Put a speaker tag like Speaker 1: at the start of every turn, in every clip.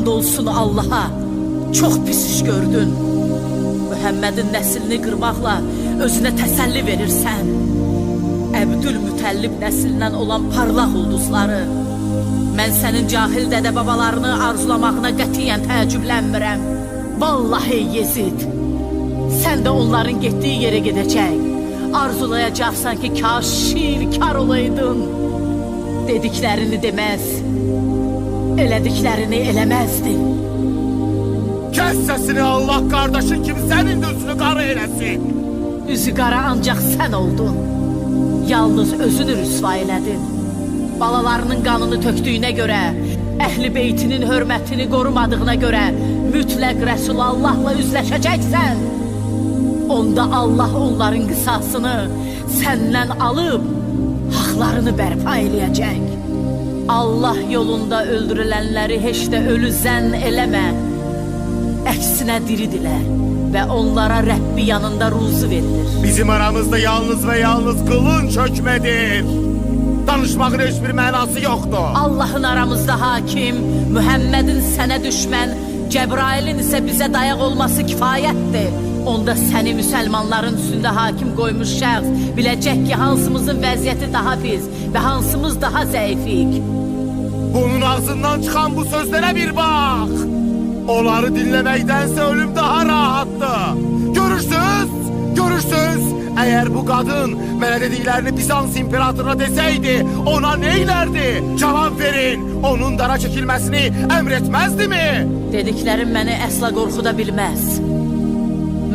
Speaker 1: And olsun Allaha, çox pis iş gördün. Muhammedin nəslini qırmaqla özünə təsəlli verirsən. Əbdülmütəllib nəslindən olan parlaq ulduzları. Mən sənin cahil dədə babalarını arzulamağına qətiyyən təəccüblənmirəm. Vallahi Yezid, sən də onların getdiyi yerə gedəcək. Arzulayacaqsan ki, kaş şirkar olaydın. Dediklərini deməz, elədiklərini eləməzdin.
Speaker 2: Kes sesini, Allah kardeşin kim senin de üstünü kara eylesin.
Speaker 1: Üzü qara ancaq sən oldun. Yalnız özünü rüsva elədin. Balalarının qanını tökdüyünə görə, əhl-i beytinin hörmətini qorumadığına görə mütləq Rəsulallahla üzləşəcəksən. Onda Allah onların qisasını səndən alıb haqlarını bərpa eləyəcək. Allah yolunda öldürülənləri heç də ölü zənn eləmə. Əksinə diridirlər və onlara Rəbbi yanında ruzu verilir.
Speaker 2: Bizim aramızda yalnız ve yalnız kılınç hükmedir. Danışmağın hiçbir mənası yoktur.
Speaker 1: Allahın aramızda hakim, Muhammedin sənə düşmən, Cəbrailin isə bizə dayaq olması kifayətdir. Onda səni müsəlmanların üstündə hakim qoymuş şəxs biləcək ki, hansımızın vəziyyəti daha pis və hansımız daha zəifik.
Speaker 2: Bunun ağzından çıkan bu sözlere bir bak. Onları dinlemektense ölüm daha rahattı. Görürsünüz, görürsünüz. Eğer bu kadın mənə dediklerini Bizans imperatoruna deseydi, ona neylerdi? Cevap verin, onun dara çekilmesini emretmezdi mi?
Speaker 1: Dediklərim məni əsla qorxuda bilməz.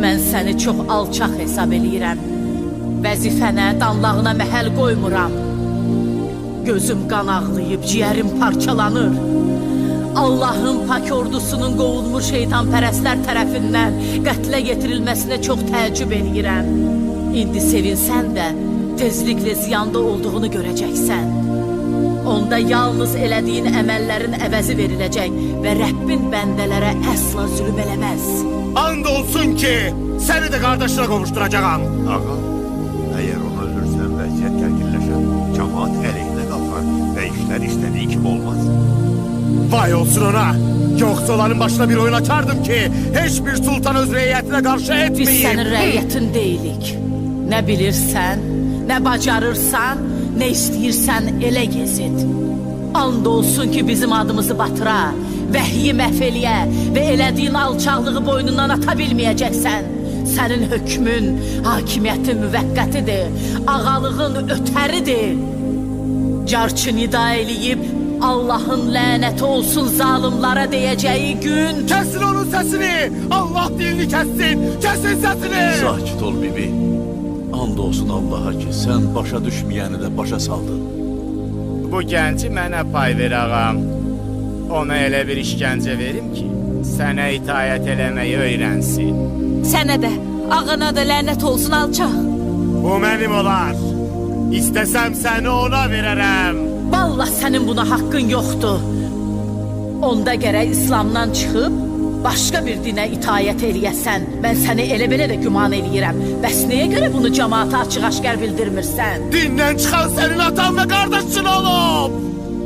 Speaker 1: Mən səni çox alçaq hesab eləyirəm. Vəzifənə, danlağına məhəl qoymuram. Gözüm qan ağlayıb, ciyərim parçalanır. Allahın pak ordusunun qovulmuş şeytanpərəstlər tərəfindən qətlə yetirilməsinə çox təəccüb eləyirəm. İndi sevinsən də tezliklə ziyanda olduğunu görəcəksən. Onda yalnız elədiyin əməllərin əvəzi veriləcək və Rəbbin bəndələrə əsla zülm eləməz.
Speaker 2: And olsun ki seni de kardeşine kavuşturacağım.
Speaker 3: Ağa, eğer onu öldürsen vəziyyət gərginləşər, cemaat əleyhinə qalxar və işlər istədiyi kimi olmaz.
Speaker 2: Vay olsun ona. Yoksa onların başına bir oyun açardım ki hiçbir sultan öz reyiyetine karşı etmeyin.
Speaker 1: Biz sənin rəiyyətin deyilik. Nə bilirsən, nə bacarırsan, nə istəyirsən elə Yezid. And olsun ki bizim adımızı batıra, vəhyi məhv eləyə və elədiyin alçaqlığı boynundan ata bilməyəcəksən. Sənin hökmün, hakimiyyətin müvəqqətidir, ağalığın ötəridir. Carçı nida eləyib, Allah'ın lənəti olsun zalimlara deyəcəyi gün.
Speaker 2: Kesin onun sesini. Allah dilini kessin. Kesin sesini.
Speaker 4: Sakit ol bibi. And olsun Allah'a ki sen başa düşməyəni də başa saldın.
Speaker 5: Bu gənci mənə pay ver ağam. Ona elə bir işgəncə verim ki, sənə itaət eləməyi öyrənsin.
Speaker 1: Sənə də, ağana da lənət olsun alçaq.
Speaker 2: Bu benim olar. İstesem seni ona verərəm.
Speaker 1: Vallahi sənin buna haqqın yoxdur. Onda gərək İslamdan çıxıb başqa bir dinə itaət eləyəsən. Mən səni elə belə də güman eləyirəm. Bəs nəyə görə bunu cəmaata açıq-aşkar bildirmirsən?
Speaker 2: Dindən çıxan senin atan ve kardeşin olub.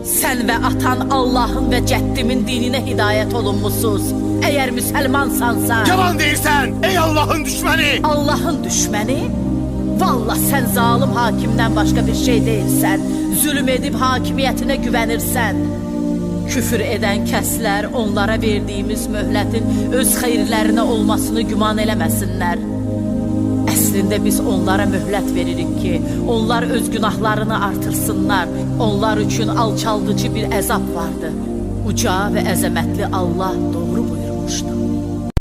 Speaker 1: Sən və atan Allahın və cəddimin dininə hidayət olunmusuz. Əgər müsəlmansansa...
Speaker 2: Yalan deyirsən ey Allah'ın düşməni.
Speaker 1: Allah'ın düşməni? Vallahi sən zalim hakimdən başqa bir şey deyilsən. Zülüm edib hakimiyyətinə güvənirsən. Küfür edən kəslər onlara verdiyimiz möhlətin öz xeyirlərinə olmasını güman eləməsinlər. Əslində biz onlara möhlət veririk ki, onlar öz günahlarını artırsınlar. Onlar üçün alçaldıcı bir əzab vardı. Uca və əzəmətli Allah doğru buyurmuşdu.